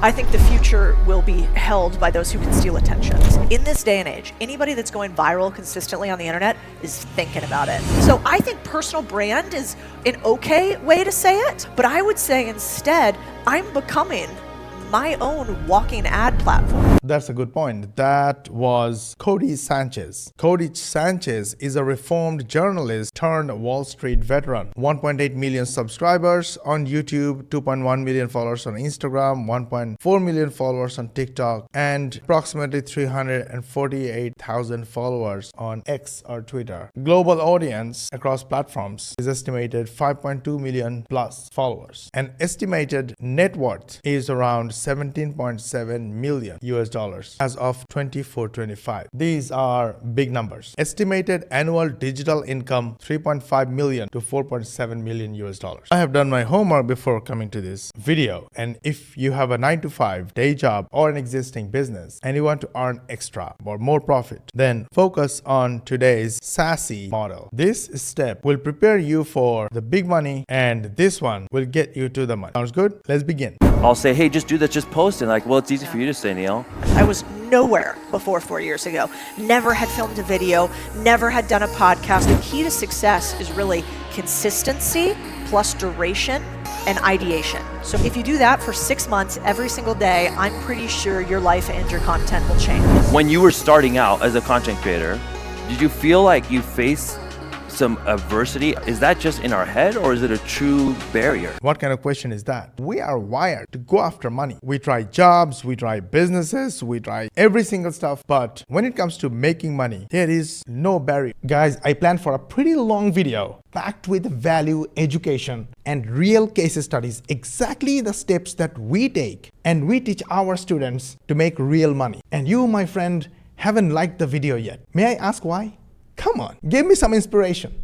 I think the future will be held by those who can steal attention. In this day and age, anybody that's going viral consistently on the internet is thinking about it. So I think personal brand is an okay way to say it, but I would say instead, I'm becoming my own walking ad platform. That's a good point. That was Cody Sanchez. Cody Sanchez is a reformed journalist turned Wall Street veteran. 1.8 million subscribers on YouTube, 2.1 million followers on Instagram, 1.4 million followers on TikTok, and approximately 348,000 followers on X or Twitter. Global audience across platforms is estimated 5.2 million plus followers. And estimated net worth is around 17.7 million US dollars as of 24-25. These are big numbers. Estimated annual digital income 3.5 million to 4.7 million US dollars. I have done my homework before coming to this video, and if you have a 9-to-5 day job or an existing business and you want to earn extra or more profit, then focus on today's SASE model. This step will prepare you for the big money, and this one will get you to the money. Sounds good? Let's begin. I'll say, hey, just do that, just post it. Like, well, it's easy for you to say, Neil. I was nowhere before 4 years ago. Never had filmed a video, never had done a podcast. The key to success is really consistency plus duration and ideation. So if you do that for 6 months, every single day, I'm pretty sure your life and your content will change. When you were starting out as a content creator, did you feel like you faced some adversity? Is that just in our head, or is it a true barrier? What kind of question is that? We are wired to go after money. We try jobs, we try businesses, we try every single stuff. But when it comes to making money, there is no barrier. Guys, I planned for a pretty long video packed with value, education, and real case studies, exactly the steps that we take and we teach our students to make real money. And you, my friend, haven't liked the video yet. May I ask why? Come on, give me some inspiration.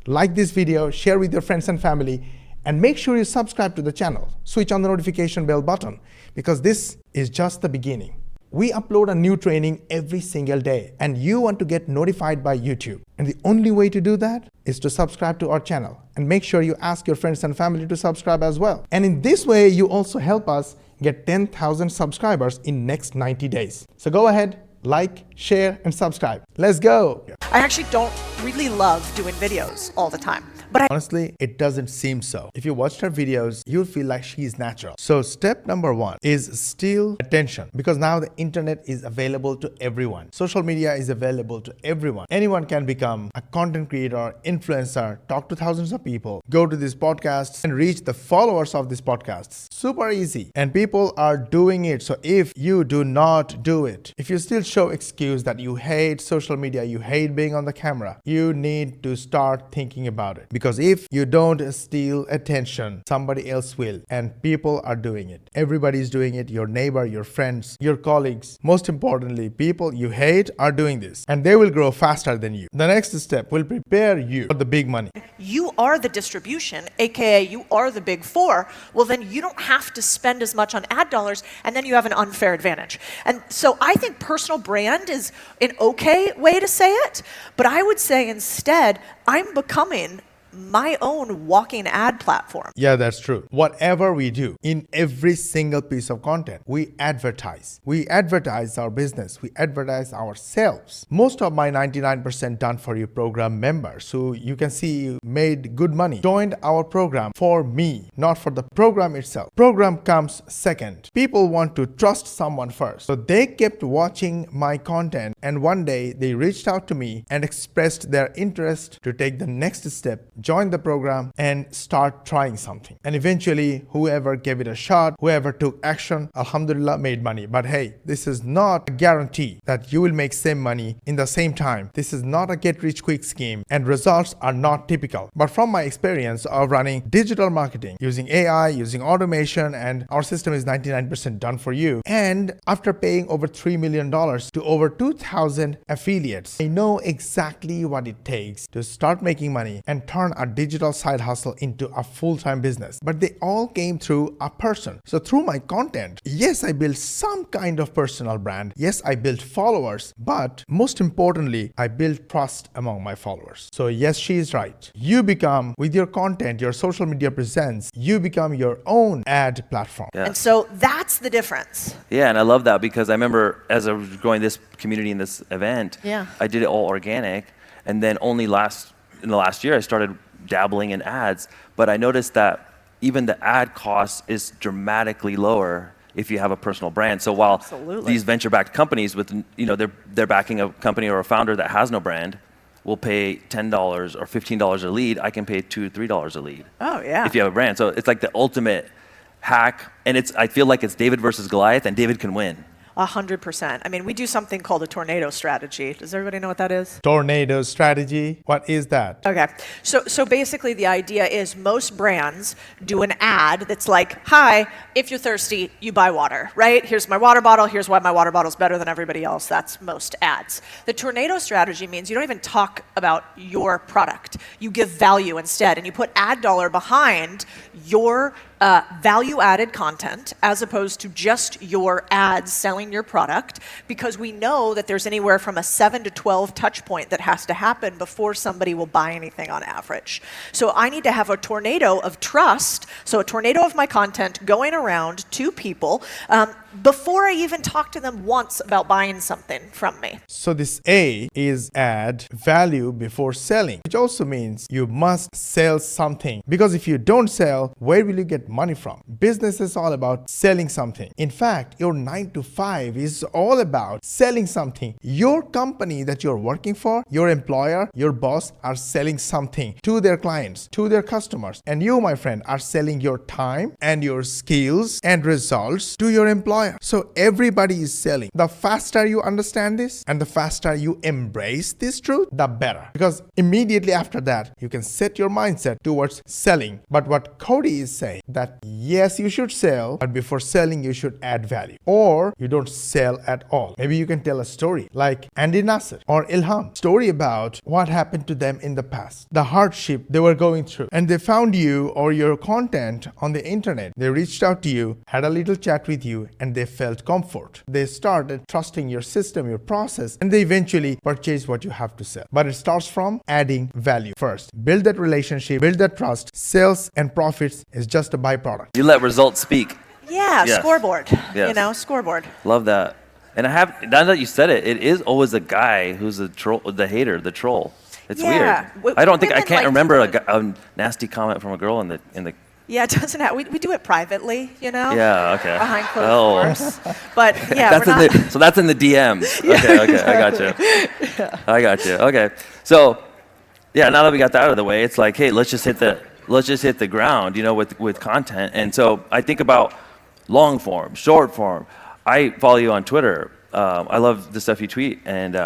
Like this video, share with your friends and family, and make sure you subscribe to the channel. Switch on the notification bell button, because this is just the beginning. We upload a new training every single day, and you want to get notified by YouTube. And the only way to do that is to subscribe to our channel, and make sure you ask your friends and family to subscribe as well. And in this way, you also help us get 10,000 subscribers in next 90 days. So go ahead, like, share, and subscribe. Let's go. I actually don't really love doing videos all the time. But honestly, it doesn't seem so. If you watched her videos, you'll feel like she's natural. So step number 1 is steal attention, because now the internet is available to everyone. Social media is available to everyone. Anyone can become a content creator, influencer, talk to thousands of people, go to these podcasts and reach the followers of these podcasts. Super easy. And people are doing it. So if you do not do it, if you still show excuse that you hate social media, you hate being on the camera, you need to start thinking about it. Because if you don't steal attention, somebody else will, and people are doing it. Everybody's doing it. Your neighbor, your friends, your colleagues. Most importantly, people you hate are doing this, and they will grow faster than you. The next step will prepare you for the big money. You are the distribution, aka you are the big four. Well, then you don't have to spend as much on ad dollars, and then you have an unfair advantage. And so I think personal brand is an okay way to say it, but I would say instead, I'm becoming my own walking ad platform. Yeah, that's true. Whatever we do in every single piece of content, we advertise. We advertise our business. We advertise ourselves. Most of my 99% done for you program members who you can see made good money joined our program for me, not for the program itself. Program comes second. People want to trust someone first. So they kept watching my content, and one day they reached out to me and expressed their interest to take the next step, join the program, and start trying something. And eventually, whoever gave it a shot, whoever took action, alhamdulillah, made money. But hey, this is not a guarantee that you will make same money in the same time. This is not a get-rich-quick scheme, and results are not typical. But from my experience of running digital marketing, using AI, using automation, and our system is 99% done for you. And after paying over $3 million to over 2,000 affiliates, I know exactly what it takes to start making money and turn turn a digital side hustle into a full-time business, but they all came through a person. So through my content, yes, I built some kind of personal brand. Yes, I built followers, but most importantly, I built trust among my followers. So yes, she is right. You become, with your content, your social media presence, you become your own ad platform. Yeah. And so that's the difference. Yeah, and I love that because I remember as I was growing this community in this event, Yeah. I did it all organic, and then only in the last year I started dabbling in ads. But I noticed that even the ad cost is dramatically lower if you have a personal brand. So while Absolutely. these venture-backed companies with they're backing a company or a founder that has no brand will pay $10 or $15 a lead, I can pay $2 or $3 a lead. Oh, yeah. If you have a brand. So it's like the ultimate hack, and I feel like it's David versus Goliath, and David can win. 100%. I mean, we do something called a tornado strategy. Does everybody know what that is? Tornado strategy. What is that? Okay. So basically the idea is most brands do an ad that's like, hi, if you're thirsty, you buy water, right? Here's my water bottle. Here's why my water bottle's better than everybody else. That's most ads. The tornado strategy means you don't even talk about your product. You give value instead, and you put ad dollar behind your value-added content as opposed to just your ads selling your product, because we know that there's anywhere from a 7 to 12 touch point that has to happen before somebody will buy anything on average. So I need to have a tornado of trust, so a tornado of my content going around to people before I even talk to them once about buying something from me. So this A is add value before selling, which also means you must sell something, because if you don't sell, where will you get money from? Business is all about selling something. In fact, your 9 to 5 is all about selling something. Your company that you're working for, your employer, your boss are selling something to their clients, to their customers. And you, my friend, are selling your time and your skills and results to your employer. So everybody is selling. The faster you understand this and the faster you embrace this truth, the better. Because immediately after that, you can set your mindset towards selling. But what Cody is saying, that yes, you should sell, but before selling, you should add value. Or you don't sell at all. Maybe you can tell a story like Andy Nasser or Ilham. Story about what happened to them in the past, the hardship they were going through. And they found you or your content on the internet. They reached out to you, had a little chat with you, and they felt comfort. They started trusting your system, your process, and they eventually purchase what you have to sell. But it starts from adding value first. Build that relationship, build that trust. Sales and profits is just a byproduct. You let results speak. Yeah, Yes. scoreboard. Yes. You know, scoreboard. Love that. And now that you said it, it is always a guy who's the troll, the hater, the troll. It's Yeah. weird. I can't Women like remember to- a nasty comment from a girl in the. Yeah, it doesn't have. We do it privately, you know. Yeah, okay. Behind closed Oh. doors. But yeah, That's we're not. so that's in the DMs. Okay, I got you. I got you. Okay, so yeah, now that we got that out of the way, it's like, hey, let's just hit the ground, with content. And so I think about long form, short form. I follow you on Twitter. I love the stuff you tweet, and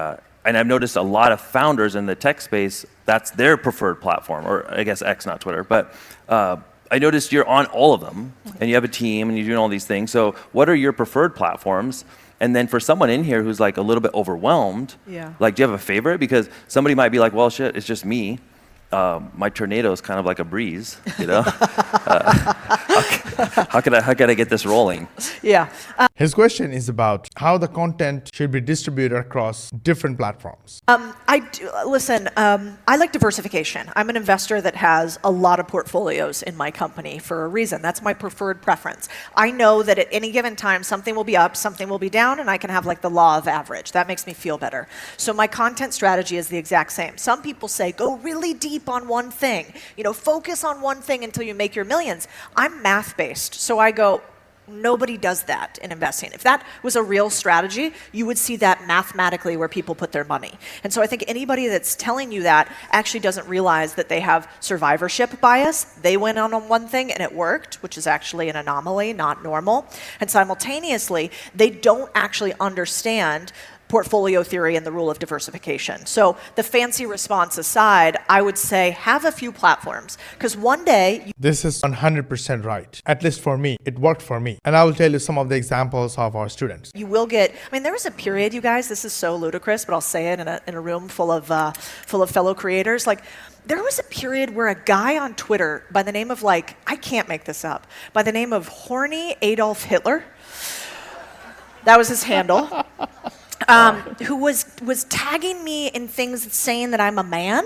I've noticed a lot of founders in the tech space, that's their preferred platform, or I guess X, not Twitter, but. I noticed you're on all of them, and you have a team, and you're doing all these things. So what are your preferred platforms? And then for someone in here who's like a little bit overwhelmed, Yeah. like, do you have a favorite? Because somebody might be like, well, shit, it's just me. My tornado is kind of like a breeze, how can I get this rolling? Yeah. His question is about how the content should be distributed across different platforms. I like diversification. I'm an investor that has a lot of portfolios in my company for a reason. That's my preferred preference. I know that at any given time, something will be up, something will be down, and I can have like the law of average. That makes me feel better. So my content strategy is the exact same. Some people say, go really deep on one thing. Focus on one thing until you make your millions. I'm math-based, so I go, nobody does that in investing. If that was a real strategy, you would see that mathematically where people put their money. And so I think anybody that's telling you that actually doesn't realize that they have survivorship bias. They went on one thing and it worked, which is actually an anomaly, not normal. And simultaneously, they don't actually understand portfolio theory and the rule of diversification. So the fancy response aside, I would say have a few platforms, because one day This is 100% right. At least for me, it worked for me. And I will tell you some of the examples of our students. you will get, I mean, there was a period, you guys, this is so ludicrous, but I'll say it in a room full of fellow creators. Like, there was a period where a guy on Twitter by the name of, like, I can't make this up, by the name of Horny Adolf Hitler, that was his handle, who was tagging me in things saying that I'm a man,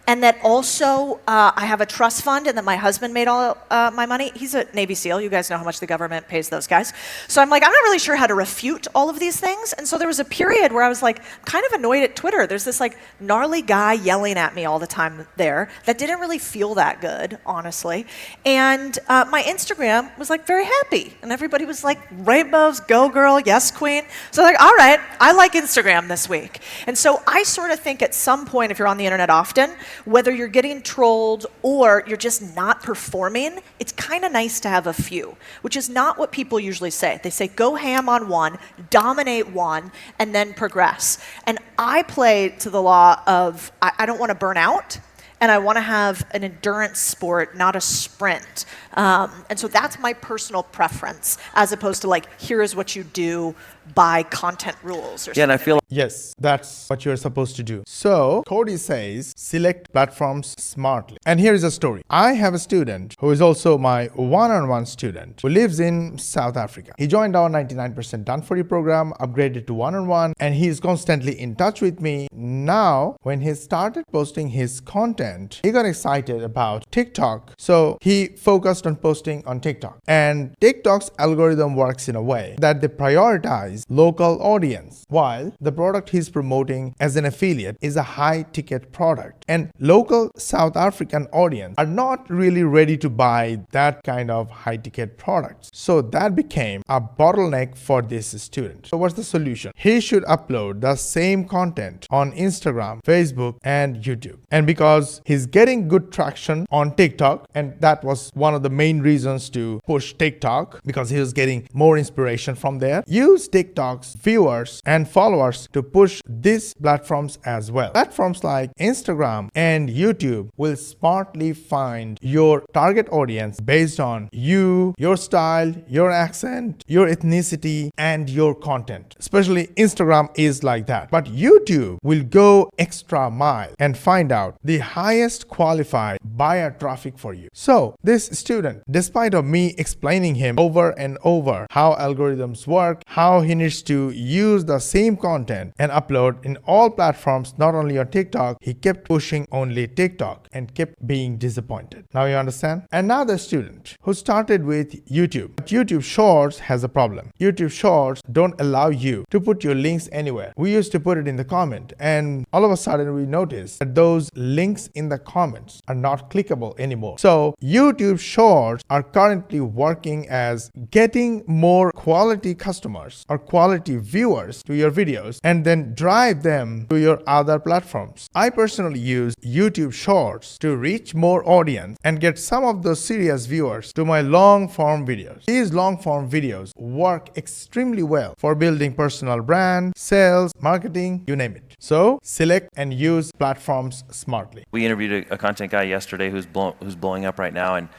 and that also I have a trust fund and that my husband made all my money. He's a Navy SEAL. You guys know how much the government pays those guys. So I'm like, I'm not really sure how to refute all of these things. And so there was a period where I was like, kind of annoyed at Twitter. There's this like gnarly guy yelling at me all the time there that didn't really feel that good, honestly. And my Instagram was like very happy. And everybody was like, rainbows, go girl, yes queen. So like, all right, I like Instagram this week. And so I sort of think at some point, if you're on the internet often, whether you're getting trolled or you're just not performing, it's kind of nice to have a few, which is not what people usually say. They say go ham on one, dominate one, and then progress. And I play to the law of I don't want to burn out, and I want to have an endurance sport, not a sprint. And so that's my personal preference, as opposed to like, here is what you do by content rules or something. Yeah, and I feel Yes, that's what you're supposed to do. So Cody says, select platforms smartly. And here is a story. I have a student who is also my one-on-one student who lives in South Africa. He joined our 99% Done For You program, upgraded to one-on-one, and he is constantly in touch with me. Now, when he started posting his content, he got excited about TikTok. So he focused on posting on TikTok. And TikTok's algorithm works in a way that they prioritize local audience, while the product he's promoting as an affiliate is a high ticket product. And local South African audience are not really ready to buy that kind of high ticket products. So that became a bottleneck for this student. So what's the solution? He should upload the same content on Instagram, Facebook, and YouTube. And because he's getting good traction on TikTok, and that was one of the main reasons to push TikTok, because he was getting more inspiration from there, use TikTok's viewers and followers to push these platforms as well. Platforms like Instagram and YouTube will smartly find your target audience based on you, your style, your accent, your ethnicity, and your content. Especially Instagram is like that. But YouTube will go extra mile and find out the highest qualified buyer traffic for you. So this student, despite of me explaining him over and over how algorithms work, how he needs to use the same content and upload in all platforms, not only on TikTok, he kept pushing only TikTok and kept being disappointed. Now you understand? Another student who started with YouTube. But YouTube Shorts has a problem. YouTube Shorts don't allow you to put your links anywhere. We used to put it in the comment, and all of a sudden we noticed that those links in the comments are not clickable anymore. So YouTube Shorts are currently working as getting more quality customers or quality viewers to your videos and then drive them to your other platforms. I personally use YouTube Shorts to reach more audience and get some of those serious viewers to my long form videos. These long form videos work extremely well for building personal brand, sales, marketing, you name it. So select and use platforms smartly. we interviewed a content guy yesterday who's blowing up right now, and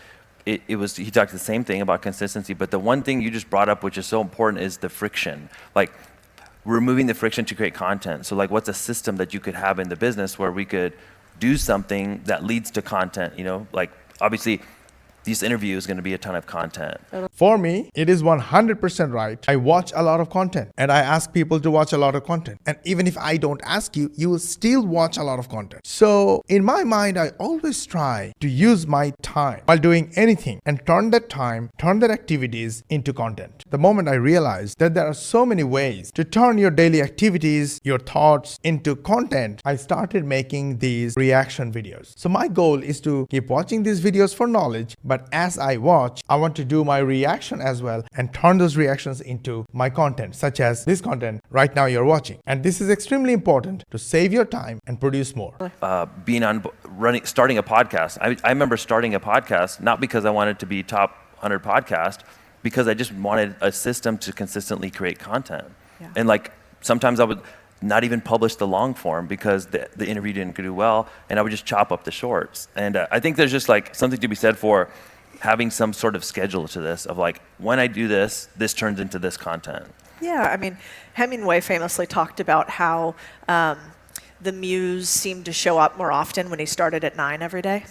he talked the same thing about consistency, but the one thing you just brought up, which is so important, is the friction. Like, removing the friction to create content. So like, what's a system that you could have in the business where we could do something that leads to content, you know? Like, obviously, this interview is going to be a ton of content. For me, it is 100% right. I watch a lot of content and I ask people to watch a lot of content. And even if I don't ask you, you will still watch a lot of content. So in my mind, I always try to use my time while doing anything and turn that activities into content. The moment I realized that there are so many ways to turn your daily activities, your thoughts into content, I started making these reaction videos. So my goal is to keep watching these videos for knowledge, but as I watch, I want to do my reaction as well and turn those reactions into my content, such as this content right now you're watching. And this is extremely important to save your time and produce more. Starting a podcast. I remember starting a podcast, not because I wanted to be top 100 podcast, because I just wanted a system to consistently create content. Yeah. And like, sometimes not even publish the long form because the interview didn't do well, and I would just chop up the shorts. And I think there's just like something to be said for having some sort of schedule to this of like, when I do this, this turns into this content. Yeah, I mean, Hemingway famously talked about how the Muse seemed to show up more often when he started at 9 every day.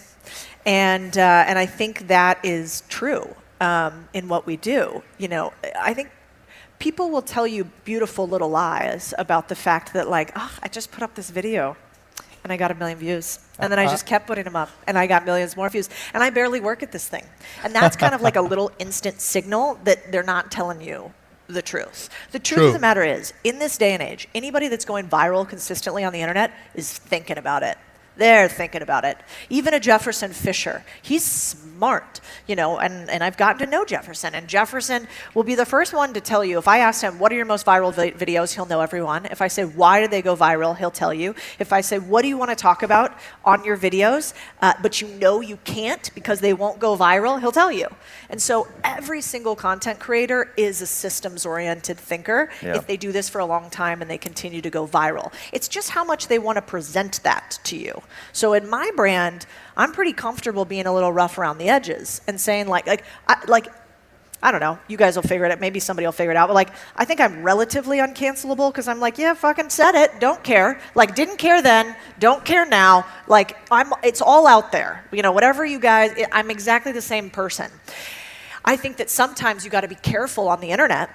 And I think that is true in what we do. You know, I think people will tell you beautiful little lies about the fact that like, oh, I just put up this video and I got 1 million views. And then I just kept putting them up and I got millions more views. And I barely work at this thing. And that's kind of like a little instant signal that they're not telling you the truth. The truth of the matter is, in this day and age, anybody that's going viral consistently on the internet is thinking about it. They're thinking about it. Even a Jefferson Fisher, he's smart, you know, and I've gotten to know Jefferson, and Jefferson will be the first one to tell you. If I ask him, what are your most viral videos, he'll know every one. If I say, why did they go viral, he'll tell you. If I say, what do you want to talk about on your videos, but you know you can't because they won't go viral, he'll tell you. And so every single content creator is a systems-oriented thinker if they do this for a long time and they continue to go viral. It's just how much they want to present that to you. So in my brand, I'm pretty comfortable being a little rough around the edges and saying I don't know, you guys will figure it out, maybe somebody will figure it out, but like, I think I'm relatively uncancelable because I'm like, yeah, fucking said it, don't care. Like, didn't care then, don't care now. Like, it's all out there. You know, whatever you guys, I'm exactly the same person. I think that sometimes you got to be careful on the internet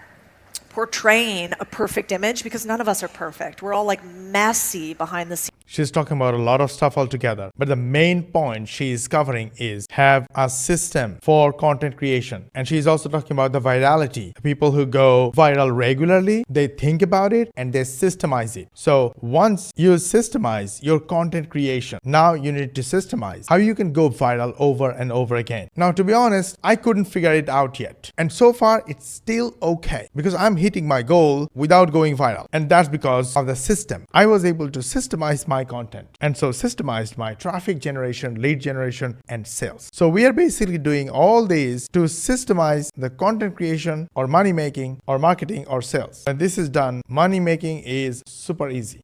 portraying a perfect image because none of us are perfect. We're all like messy behind the scenes. She's talking about a lot of stuff altogether. But the main point she's covering is have a system for content creation. And she's also talking about the virality. The people who go viral regularly, they think about it and they systemize it. So once you systemize your content creation, now you need to systemize how you can go viral over and over again. Now, to be honest, I couldn't figure it out yet. And so far, it's still okay because I'm hitting my goal without going viral. And that's because of the system. I was able to systemize my content, and so systemized my traffic generation, lead generation, and sales. So we are basically doing all these to systemize the content creation or money making or marketing or sales. When this is done, money making is super easy.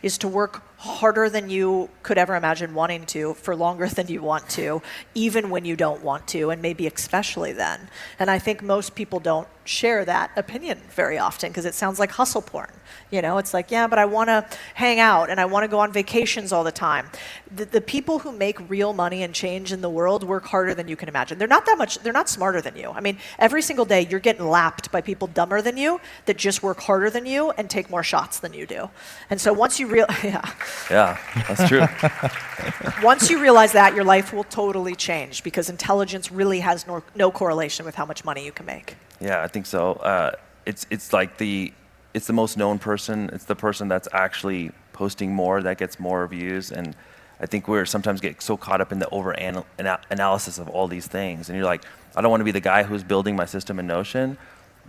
Is to work harder than you could ever imagine wanting to for longer than you want to, even when you don't want to, and maybe especially then. And I think most people don't share that opinion very often because it sounds like hustle porn. You know, it's like, yeah, but I want to hang out and I want to go on vacations all the time. The people who make real money and change in the world work harder than you can imagine. They're not smarter than you. I mean, every single day you're getting lapped by people dumber than you that just work harder than you and take more shots than you do. And so once you Yeah, that's true. Once you realize that, your life will totally change because intelligence really has no correlation with how much money you can make. Yeah, I think so. It's like it's the most known person. It's the person that's actually posting more that gets more views. And I think we're sometimes get so caught up in the analysis of all these things. And you're like, I don't want to be the guy who's building my system in Notion,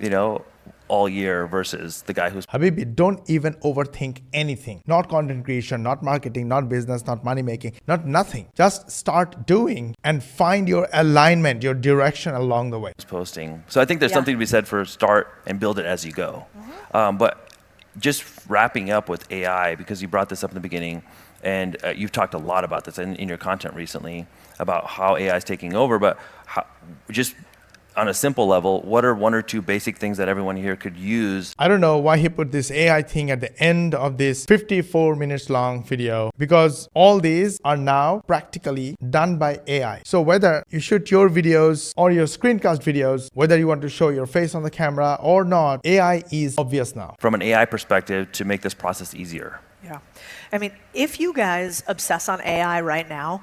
you know, all year versus the guy who's... Habibi, don't even overthink anything. Not content creation, not marketing, not business, not money making, not nothing. Just start doing and find your alignment, your direction along the way. Posting. So I think there's something to be said for start and build it as you go. But just wrapping up with AI, because you brought this up in the beginning, and you've talked a lot about this in your content recently about how AI is taking over, but just on a simple level, what are one or two basic things that everyone here could use? I don't know why he put this AI thing at the end of this 54 minutes long video, because all these are now practically done by AI. So whether you shoot your videos or your screencast videos, whether you want to show your face on the camera or not, AI is obvious now. From an AI perspective to make this process easier. Yeah. I mean, if you guys obsess on AI right now,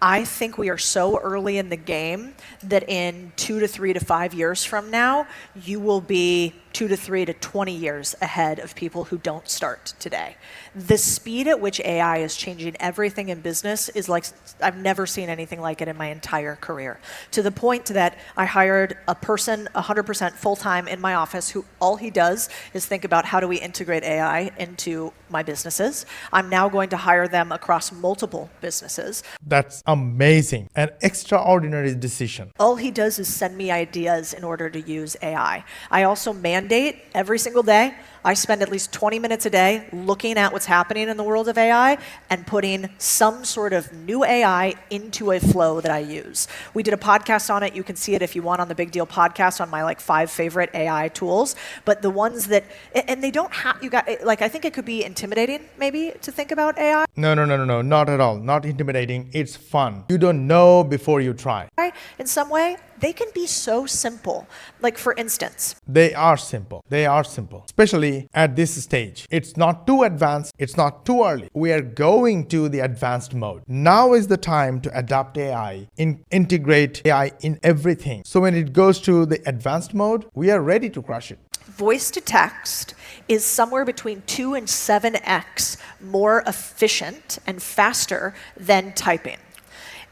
I think we are so early in the game that in 2 to 3 to 5 years from now, you will be 2 to 3 to 20 years ahead of people who don't start today. The speed at which AI is changing everything in business is like, I've never seen anything like it in my entire career. To the point that I hired a person 100% full-time in my office who all he does is think about how do we integrate AI into my businesses. I'm now going to hire them across multiple businesses. That's amazing. An extraordinary decision. All he does is send me ideas in order to use AI. I also mandate every single day I spend at least 20 minutes a day looking at what's happening in the world of AI and putting some sort of new AI into a flow that I use. We did a podcast on it. You can see it if you want on the Big Deal podcast on my like 5 favorite AI tools. But the ones that, and they don't have, you got, like, I think it could be intimidating maybe to think about AI. No, not at all. Not intimidating. It's fun. You don't know before you try. In some way, they can be so simple. Like, for instance, They are simple. They are simple. Especially at this stage. It's not too advanced. It's not too early. We are going to the advanced mode. Now is the time to adopt AI, integrate AI in everything. So when it goes to the advanced mode, we are ready to crush it. voice to text is somewhere between 2 and 7x more efficient and faster than typing.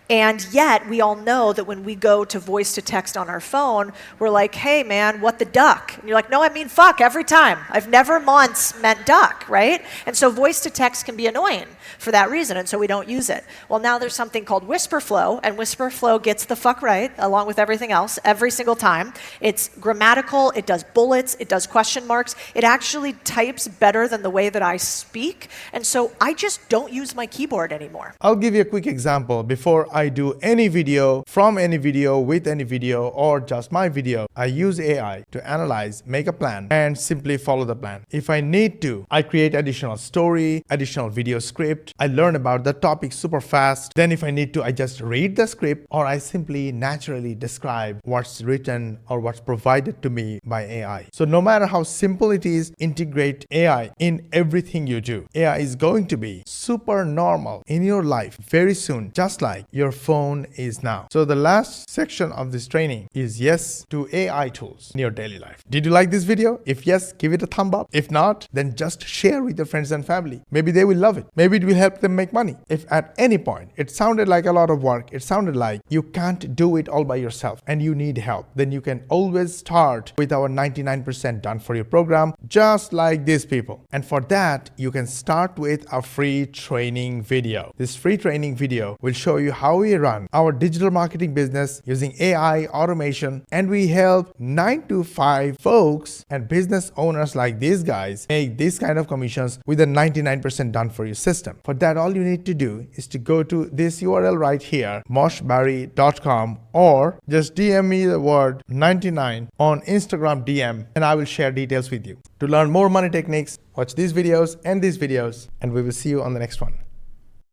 And yet, we all know that when we go to voice to text on our phone, we're like, hey man, what the duck? And you're like, no, I mean fuck every time. I've never once meant duck, right? And so voice to text can be annoying for that reason, and so we don't use it. Well, now there's something called whisper flow, and whisper flow gets the fuck right, along with everything else, every single time. It's grammatical, it does bullets, it does question marks. It actually types better than the way that I speak, and so I just don't use my keyboard anymore. I'll give you a quick example. Before I do any video, from any video, with any video, or just my video, I use AI to analyze, make a plan, and simply follow the plan. If I need to, I create additional story, additional video script. I learn about the topic super fast. Then if I need to, I just read the script, or I simply naturally describe what's written or what's provided to me by AI. So no matter how simple it is, integrate AI in everything you do. AI is going to be super normal in your life very soon, just like your phone is now. So the last section of this training is yes to AI tools in your daily life. Did you like this video? If yes, give it a thumb up. If not, then just share with your friends and family. Maybe they will love it. Maybe it will help them make money. If at any point it sounded like a lot of work, it sounded like you can't do it all by yourself and you need help, then you can always start with our 99% done for you program, just like these people. And for that, you can start with a free training video. This free training video will show you how we run our digital marketing business using AI automation, and we help 9 to 5 folks and business owners like these guys make this kind of commissions with a 99% done for you system. For that, all you need to do is to go to this URL right here, moshbari.com, or just DM me the word 99 on Instagram DM, and I will share details with you. To learn more money techniques, watch these videos, and we will see you on the next one.